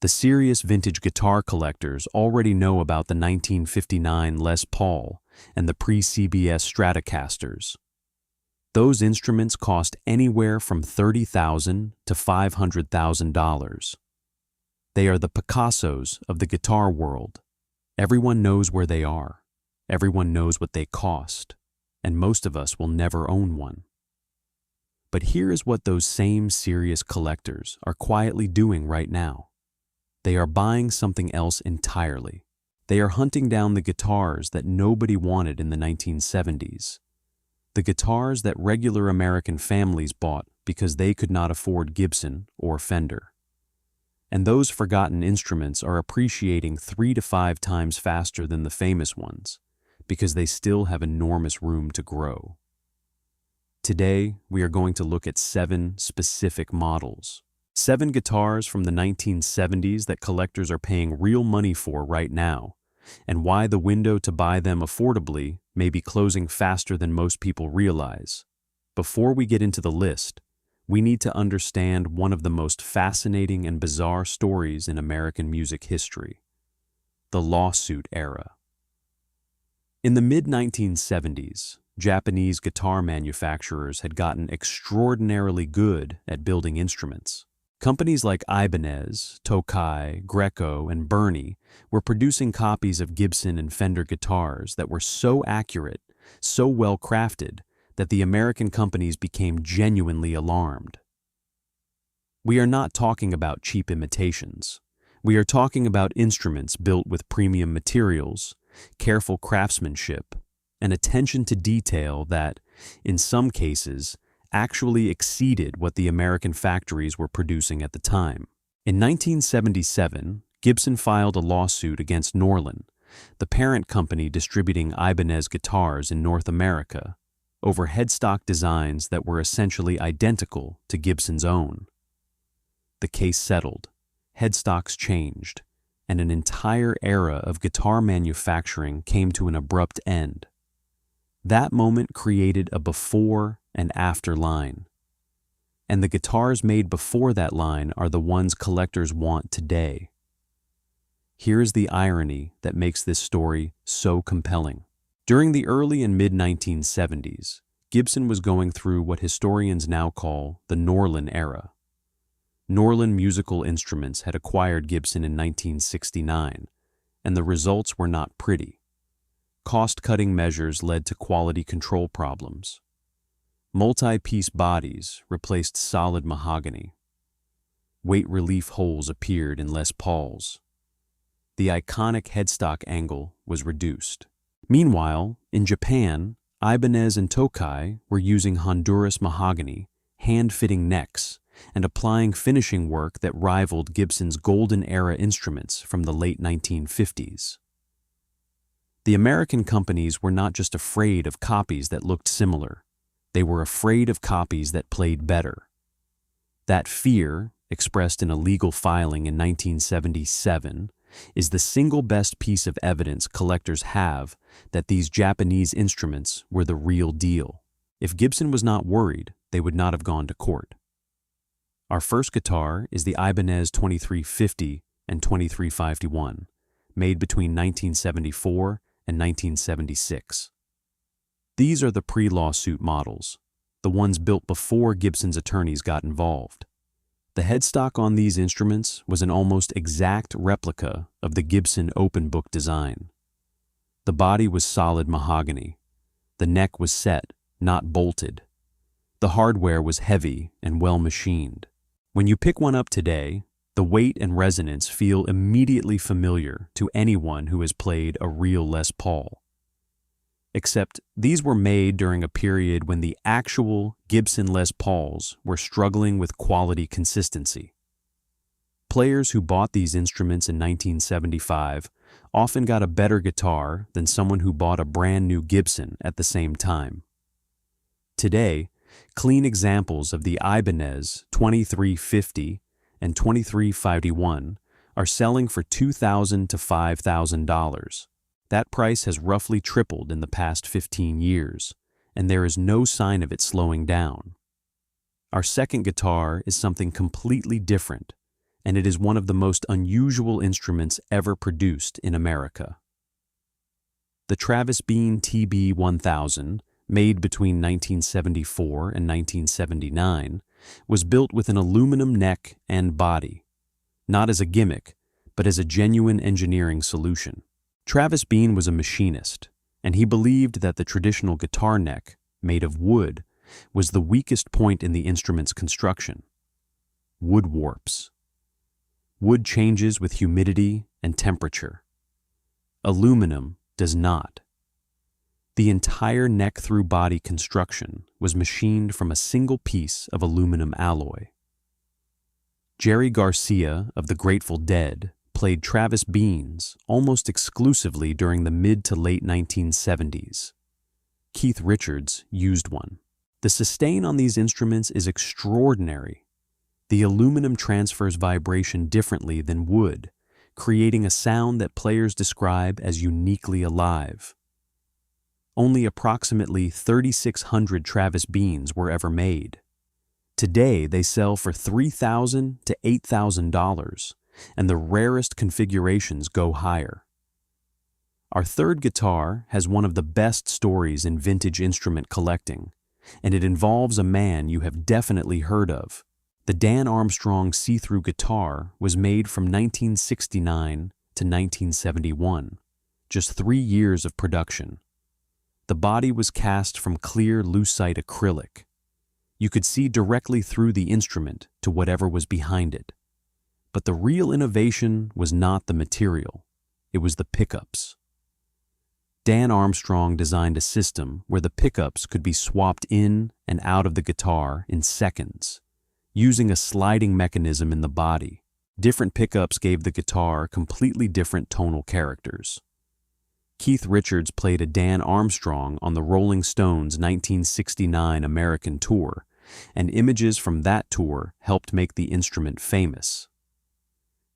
The serious vintage guitar collectors already know about the 1959 Les Paul and the pre-CBS Stratocasters. Those instruments cost anywhere from $30,000 to $500,000. They are the Picassos of the guitar world. Everyone knows where they are. Everyone knows what they cost, and most of us will never own one. But here is what those same serious collectors are quietly doing right now. They are buying something else entirely. They are hunting down the guitars that nobody wanted in the 1970s. The guitars that regular American families bought because they could not afford Gibson or Fender. And those forgotten instruments are appreciating 3 to 5 times faster than the famous ones because they still have enormous room to grow. Today, we are going to look at 7 specific models. 7 guitars from the 1970s that collectors are paying real money for right now, and why the window to buy them affordably may be closing faster than most people realize. Before we get into the list, we need to understand one of the most fascinating and bizarre stories in American music history: the lawsuit era. In the mid-1970s, Japanese guitar manufacturers had gotten extraordinarily good at building instruments. Companies like Ibanez, Tokai, Greco, and Bernie were producing copies of Gibson and Fender guitars that were so accurate, so well crafted, that the American companies became genuinely alarmed. We are not talking about cheap imitations. We are talking about instruments built with premium materials, careful craftsmanship, and attention to detail that, in some cases, actually exceeded what the American factories were producing at the time. In 1977, Gibson filed a lawsuit against Norlin, the parent company distributing Ibanez guitars in North America, over headstock designs that were essentially identical to Gibson's own. The case settled, headstocks changed, and an entire era of guitar manufacturing came to an abrupt end. That moment created a before and after line. And the guitars made before that line are the ones collectors want today. Here's the irony that makes this story so compelling. During the early and mid-1970s, Gibson was going through what historians now call the Norlin era. Norlin Musical Instruments had acquired Gibson in 1969, and the results were not pretty. Cost-cutting measures led to quality control problems. Multi-piece bodies replaced solid mahogany. Weight relief holes appeared in Les Pauls. The iconic headstock angle was reduced. Meanwhile, in Japan, Ibanez and Tokai were using Honduras mahogany, hand-fitting necks, and applying finishing work that rivaled Gibson's golden-era instruments from the late 1950s. The American companies were not just afraid of copies that looked similar. They were afraid of copies that played better. That fear, expressed in a legal filing in 1977, is the single best piece of evidence collectors have that these Japanese instruments were the real deal. If Gibson was not worried, they would not have gone to court. Our first guitar is the Ibanez 2350 and 2351, made between 1974 and 1976. These are the pre-lawsuit models, the ones built before Gibson's attorneys got involved. The headstock on these instruments was an almost exact replica of the Gibson open book design. The body was solid mahogany. The neck was set, not bolted. The hardware was heavy and well machined. When you pick one up today, the weight and resonance feel immediately familiar to anyone who has played a real Les Paul. Except these were made during a period when the actual Gibson Les Pauls were struggling with quality consistency. Players who bought these instruments in 1975 often got a better guitar than someone who bought a brand new Gibson at the same time. Today, clean examples of the Ibanez 2350 and 2351 are selling for $2,000 to $5,000. That price has roughly tripled in the past 15 years, and there is no sign of it slowing down. Our second guitar is something completely different, and it is one of the most unusual instruments ever produced in America. The Travis Bean TB-1000, made between 1974 and 1979, was built with an aluminum neck and body, not as a gimmick, but as a genuine engineering solution. Travis Bean was a machinist, and he believed that the traditional guitar neck, made of wood, was the weakest point in the instrument's construction. Wood warps. Wood changes with humidity and temperature. Aluminum does not. The entire neck-through-body construction was machined from a single piece of aluminum alloy. Jerry Garcia of the Grateful Dead played Travis Beans almost exclusively during the mid to late 1970s. Keith Richards used one. The sustain on these instruments is extraordinary. The aluminum transfers vibration differently than wood, creating a sound that players describe as uniquely alive. Only approximately 3,600 Travis Beans were ever made. Today, they sell for $3,000 to $8,000, and the rarest configurations go higher. Our third guitar has one of the best stories in vintage instrument collecting, and it involves a man you have definitely heard of. The Dan Armstrong see-through guitar was made from 1969 to 1971, just 3 years of production. The body was cast from clear lucite acrylic. You could see directly through the instrument to whatever was behind it. But the real innovation was not the material, it was the pickups. Dan Armstrong designed a system where the pickups could be swapped in and out of the guitar in seconds, using a sliding mechanism in the body. Different pickups gave the guitar completely different tonal characters. Keith Richards played a Dan Armstrong on the Rolling Stones' 1969 American tour, and images from that tour helped make the instrument famous.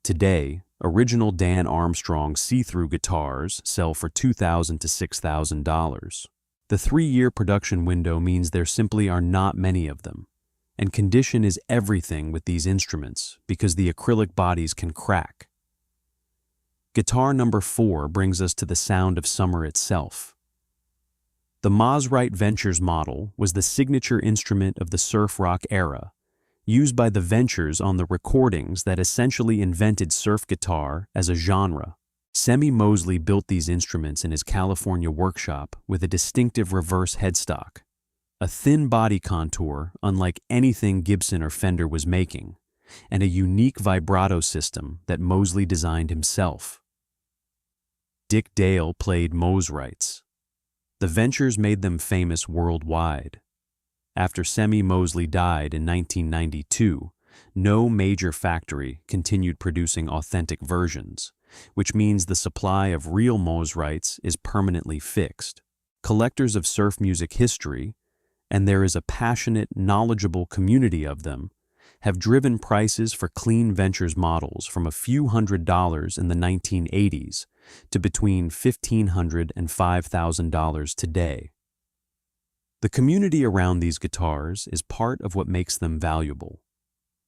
Today, original Dan Armstrong see-through guitars sell for $2,000 to $6,000. The 3-year production window means there simply are not many of them, and condition is everything with these instruments because the acrylic bodies can crack. Guitar number 4 brings us to the sound of summer itself. The Mosrite Ventures model was the signature instrument of the surf rock era, used by the Ventures on the recordings that essentially invented surf guitar as a genre. Semmy Mosley built these instruments in his California workshop with a distinctive reverse headstock, a thin body contour unlike anything Gibson or Fender was making, and a unique vibrato system that Mosley designed himself. Dick Dale played Mosrites. The Ventures made them famous worldwide. After Semmy Mosley died in 1992, no major factory continued producing authentic versions, which means the supply of real Mosrites is permanently fixed. Collectors of surf music history, and there is a passionate, knowledgeable community of them, have driven prices for clean Ventures models from a few $100s in the 1980s to between $1,500 and $5,000 today. The community around these guitars is part of what makes them valuable.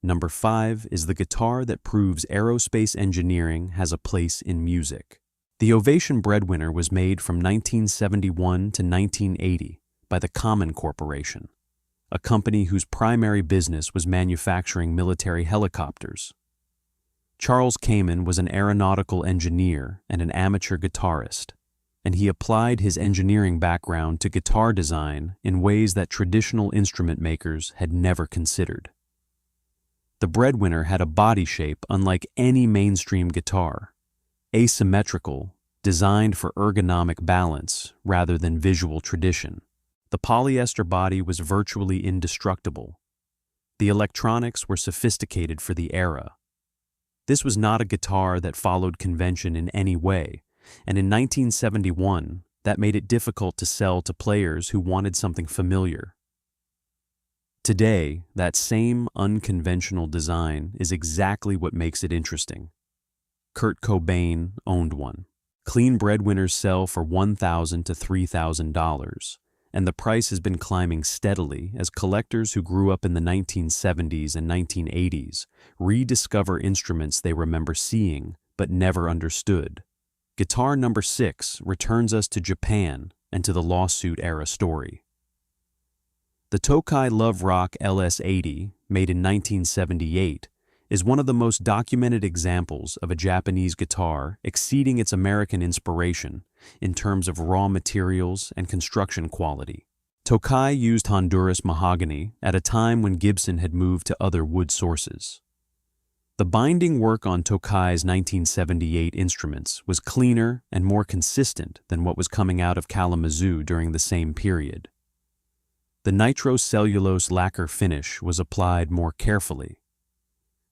Number 5 is the guitar that proves aerospace engineering has a place in music. The Ovation Breadwinner was made from 1971 to 1980 by the Common Corporation, a company whose primary business was manufacturing military helicopters. Charles Kamen was an aeronautical engineer and an amateur guitarist, and he applied his engineering background to guitar design in ways that traditional instrument makers had never considered. The Breadwinner had a body shape unlike any mainstream guitar, asymmetrical, designed for ergonomic balance rather than visual tradition. The polyester body was virtually indestructible. The electronics were sophisticated for the era. This was not a guitar that followed convention in any way, and in 1971, that made it difficult to sell to players who wanted something familiar. Today, that same unconventional design is exactly what makes it interesting. Kurt Cobain owned one. Clean Breadwinners sell for $1,000 to $3,000, and the price has been climbing steadily as collectors who grew up in the 1970s and 1980s rediscover instruments they remember seeing but never understood. Guitar number 6 returns us to Japan and to the lawsuit-era story. The Tokai Love Rock LS-80, made in 1978, is one of the most documented examples of a Japanese guitar exceeding its American inspiration in terms of raw materials and construction quality. Tokai used Honduras mahogany at a time when Gibson had moved to other wood sources. The binding work on Tokai's 1978 instruments was cleaner and more consistent than what was coming out of Kalamazoo during the same period. The nitrocellulose lacquer finish was applied more carefully.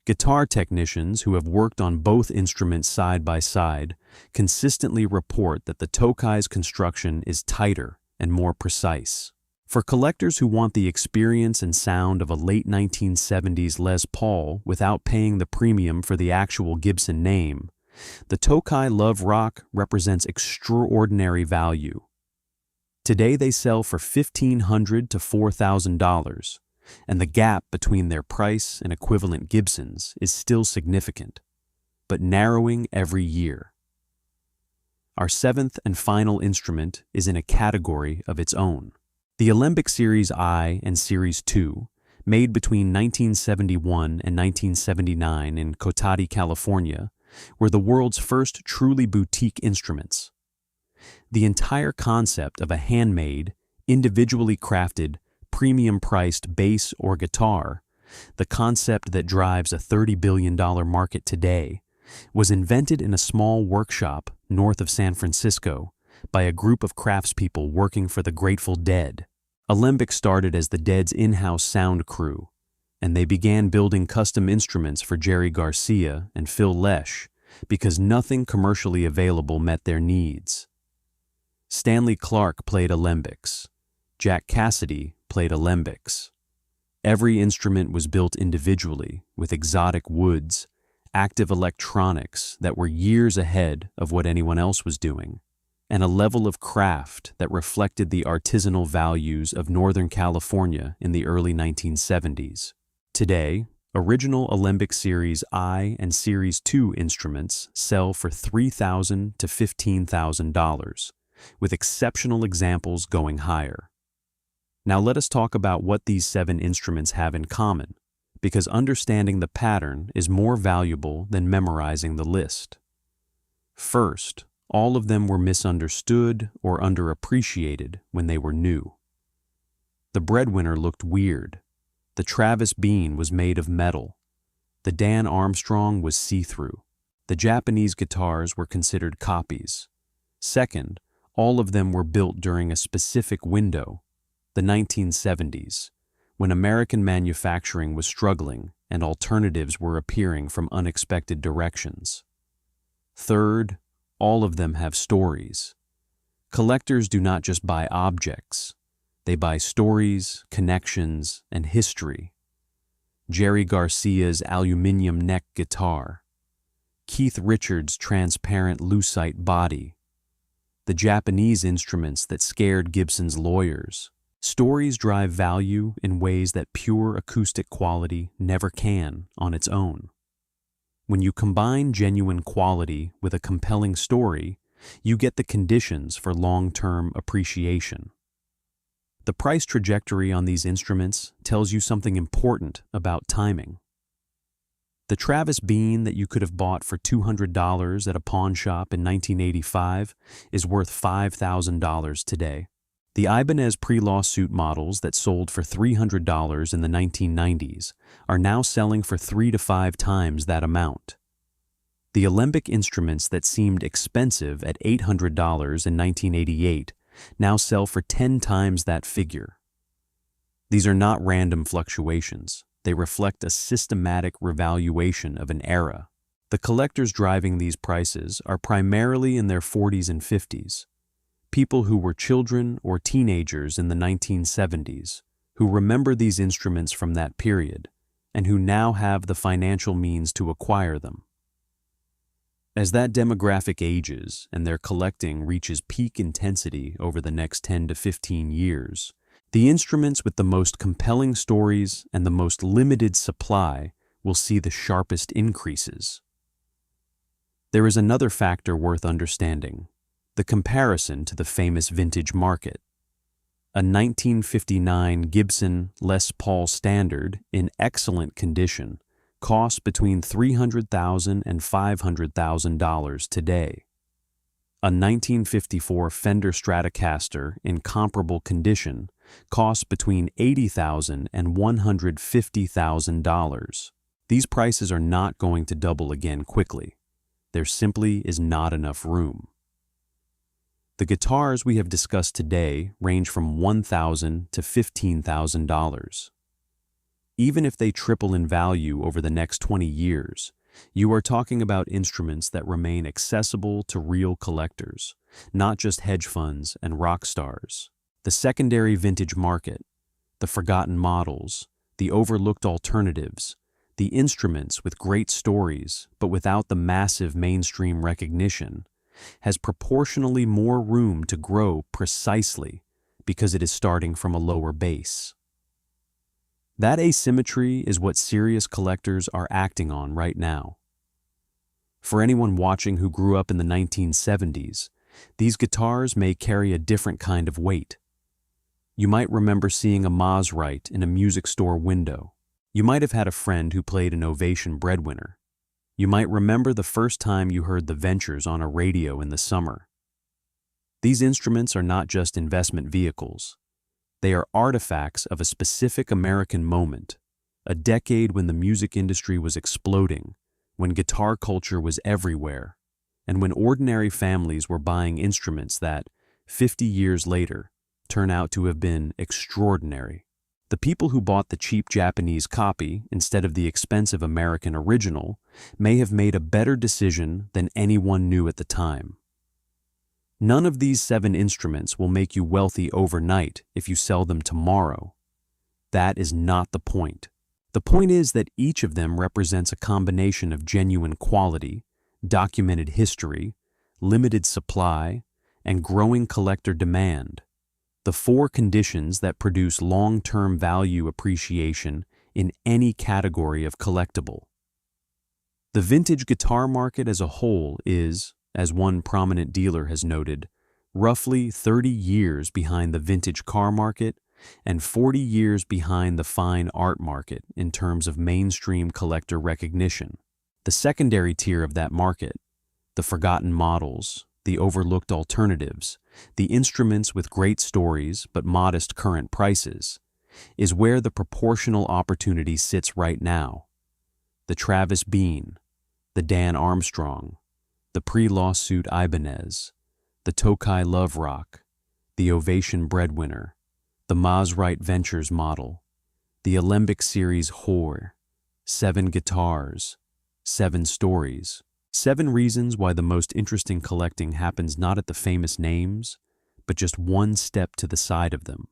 Guitar technicians who have worked on both instruments side by side consistently report that the Tokai's construction is tighter and more precise. For collectors who want the experience and sound of a late 1970s Les Paul without paying the premium for the actual Gibson name, the Tokai Love Rock represents extraordinary value. Today they sell for $1,500 to $4,000, and the gap between their price and equivalent Gibsons is still significant, but narrowing every year. Our 7th and final instrument is in a category of its own. The Alembic Series I and Series II, made between 1971 and 1979 in Cotati, California, were the world's first truly boutique instruments. The entire concept of a handmade, individually crafted, premium-priced bass or guitar, the concept that drives a $30 billion market today, was invented in a small workshop north of San Francisco by a group of craftspeople working for the Grateful Dead. Alembic started as the Dead's in-house sound crew, and they began building custom instruments for Jerry Garcia and Phil Lesh because nothing commercially available met their needs. Stanley Clarke played alembics. Jack Cassidy played alembics. Every instrument was built individually with exotic woods, active electronics that were years ahead of what anyone else was doing, and a level of craft that reflected the artisanal values of Northern California in the early 1970s. Today, original Alembic Series I and Series II instruments sell for $3,000 to $15,000, with exceptional examples going higher. Now let us talk about what these 7 instruments have in common, because understanding the pattern is more valuable than memorizing the list. First, all of them were misunderstood or underappreciated when they were new. The breadwinner looked weird. The Travis Bean was made of metal. The Dan Armstrong was see-through. The Japanese guitars were considered copies. Second, all of them were built during a specific window, the 1970s, when American manufacturing was struggling and alternatives were appearing from unexpected directions. Third, all of them have stories. Collectors do not just buy objects, they buy stories, connections, and history. Jerry Garcia's aluminum neck guitar, Keith Richards' transparent lucite body, the Japanese instruments that scared Gibson's lawyers. Stories drive value in ways that pure acoustic quality never can on its own. When you combine genuine quality with a compelling story, you get the conditions for long-term appreciation. The price trajectory on these instruments tells you something important about timing. The Travis Bean that you could have bought for $200 at a pawn shop in 1985 is worth $5,000 today. The Ibanez pre-lawsuit models that sold for $300 in the 1990s are now selling for 3 to 5 times that amount. The Alembic instruments that seemed expensive at $800 in 1988 now sell for 10 times that figure. These are not random fluctuations. They reflect a systematic revaluation of an era. The collectors driving these prices are primarily in their 40s and 50s. People who were children or teenagers in the 1970s, who remember these instruments from that period, and who now have the financial means to acquire them. As that demographic ages and their collecting reaches peak intensity over the next 10 to 15 years, the instruments with the most compelling stories and the most limited supply will see the sharpest increases. There is another factor worth understanding: the comparison to the famous vintage market. A 1959 Gibson Les Paul Standard in excellent condition costs between $300,000 and $500,000 today. A 1954 Fender Stratocaster in comparable condition costs between $80,000 and $150,000. These prices are not going to double again quickly. There simply is not enough room. The guitars we have discussed today range from $1,000 to $15,000. Even if they triple in value over the next 20 years, you are talking about instruments that remain accessible to real collectors, not just hedge funds and rock stars. The secondary vintage market, the forgotten models, the overlooked alternatives, the instruments with great stories but without the massive mainstream recognition, has proportionally more room to grow precisely because it is starting from a lower base. That asymmetry is what serious collectors are acting on right now. For anyone watching who grew up in the 1970s, these guitars may carry a different kind of weight. You might remember seeing a Maserati in a music store window. You might have had a friend who played an Ovation Breadwinner. You might remember the first time you heard the Ventures on a radio in the summer. These instruments are not just investment vehicles. They are artifacts of a specific American moment, a decade when the music industry was exploding, when guitar culture was everywhere, and when ordinary families were buying instruments that, 50 years later, turn out to have been extraordinary. The people who bought the cheap Japanese copy instead of the expensive American original may have made a better decision than anyone knew at the time. None of these 7 instruments will make you wealthy overnight if you sell them tomorrow. That is not the point. The point is that each of them represents a combination of genuine quality, documented history, limited supply, and growing collector demand. The 4 conditions that produce long-term value appreciation in any category of collectible. The vintage guitar market as a whole is, as one prominent dealer has noted, roughly 30 years behind the vintage car market and 40 years behind the fine art market in terms of mainstream collector recognition. The secondary tier of that market, the forgotten models, the overlooked alternatives, the instruments with great stories but modest current prices, is where the proportional opportunity sits right now. The Travis Bean, the Dan Armstrong, the pre-lawsuit Ibanez, the Tokai Love Rock, the Ovation Breadwinner, the Maserati Ventures model, the Alembic Series Whore, 7 guitars, 7 stories. 7 reasons why the most interesting collecting happens not at the famous names, but just one step to the side of them.